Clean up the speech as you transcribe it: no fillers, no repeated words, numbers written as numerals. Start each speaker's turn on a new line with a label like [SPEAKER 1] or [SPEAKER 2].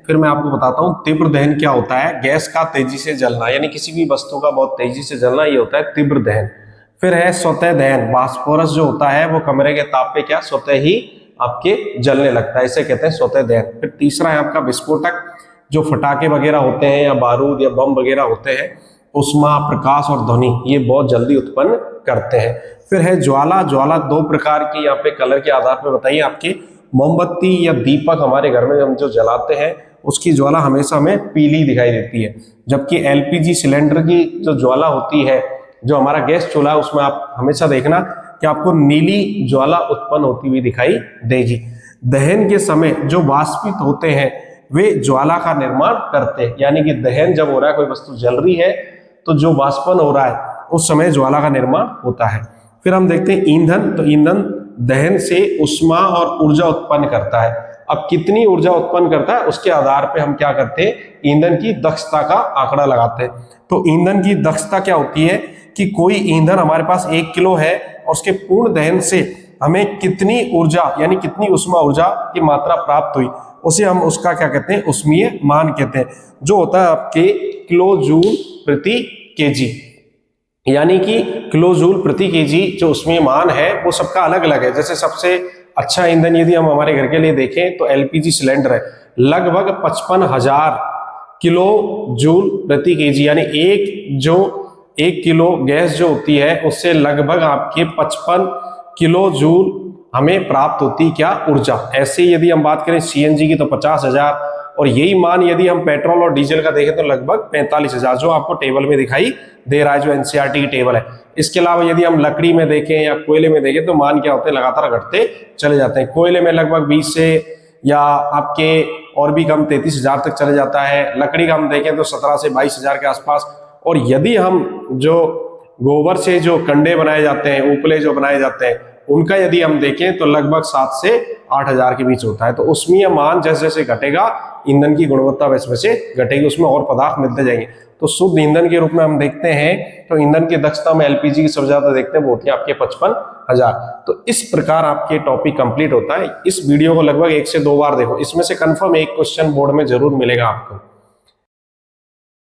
[SPEAKER 1] फिर मैं आपको बताता हूँ तीव्र दहन क्या होता है। गैस का तेजी से जलना, यानी किसी भी वस्तु का बहुत तेजी से जलना, ये होता है तीव्र दहन। फिर है स्वतः दहन, फास्फोरस जो होता है वो कमरे के ताप पे क्या स्वतः ही आपके जलने लगता है, इसे कहते हैं स्वतः दहन। फिर तीसरा है आपका विस्फोटक, जो फटाके वगैरह होते हैं या बारूद या बम वगैरह होते हैं, उष्मा, प्रकाश और ध्वनि ये बहुत जल्दी उत्पन्न करते हैं। फिर है ज्वाला। ज्वाला दो प्रकार की यहाँ पे कलर के आधार पर बताइए आपकी। मोमबत्ती या दीपक हमारे घर में हम जो जलाते हैं उसकी ज्वाला हमेशा हमें पीली दिखाई देती है, जबकि एलपीजी सिलेंडर की जो ज्वाला होती है, जो हमारा गैस चूल्हा है, उसमें आप हमेशा देखना कि आपको नीली ज्वाला उत्पन्न होती हुई दिखाई देगी। दहन के समय जो वाष्पित होते हैं वे ज्वाला का निर्माण करते हैं, यानी कि दहन जब हो रहा है, कोई वस्तु जल रही है तो जो वाष्पन हो रहा है उस समय ज्वाला का निर्माण होता है। फिर हम देखते हैं ईंधन। तो ईंधन दहन से उष्मा और ऊर्जा उत्पन्न करता है। अब कितनी ऊर्जा उत्पन्न करता है उसके आधार पे हम क्या करते हैं, ईंधन की दक्षता का आंकड़ा लगाते हैं। तो ईंधन की दक्षता क्या होती है कि कोई ईंधन हमारे पास 1 किलो है और उसके पूर्ण दहन से हमें कितनी ऊर्जा यानी कितनी उष्मा ऊर्जा की मात्रा प्राप्त हुई, उसे हम उसका क्या कहते हैं, उष्मीय मान कहते हैं, जो होता है आपके किलो जूल प्रति केजी। यानी कि किलो जूल प्रति केजी जो उसमें मान है वो सबका अलग अलग है। जैसे सबसे अच्छा ईंधन यदि हम हमारे घर के लिए देखें तो एलपीजी सिलेंडर है, लगभग 55,000 किलो जूल प्रति केजी, यानी एक किलो गैस जो होती है उससे लगभग आपके 55 किलो जूल हमें प्राप्त होती क्या, ऊर्जा। ऐसे यदि हम बात करें सीएनजी की तो 50,000, और यही मान यदि हम पेट्रोल और डीजल का देखें तो लगभग 45,000, जो आपको टेबल में दिखाई दे रहा है, जो एनसीईआरटी की टेबल है। इसके अलावा यदि हम लकड़ी में देखें या कोयले में देखें तो मान क्या होते हैं, लगातार घटते चले जाते हैं। कोयले में लगभग 20 से या आपके और भी कम 33,000 तक चले जाता है। लकड़ी का हम देखें तो 17 से 22,000 के आसपास। और यदि हम जो गोबर से जो कंडे बनाए जाते हैं, उपले जो बनाए जाते हैं, उनका यदि हम देखें तो लगभग 7 से 8,000 के बीच होता है। तो उसमें मान जैसे जैसे घटेगा ईंधन की गुणवत्ता वैसे वैसे घटेगी, उसमें और पदार्थ मिलते जाएंगे। तो शुद्ध ईंधन के रूप में हम देखते हैं तो ईंधन की दक्षता में एलपीजी की सबसे ज्यादा देखते हैं वो होती है आपके 55,000। तो इस प्रकार आपके टॉपिक कंप्लीट होता है। इस वीडियो को लगभग 1 से 2 बार देखो, इसमें से कंफर्म एक क्वेश्चन बोर्ड में जरूर मिलेगा आपको।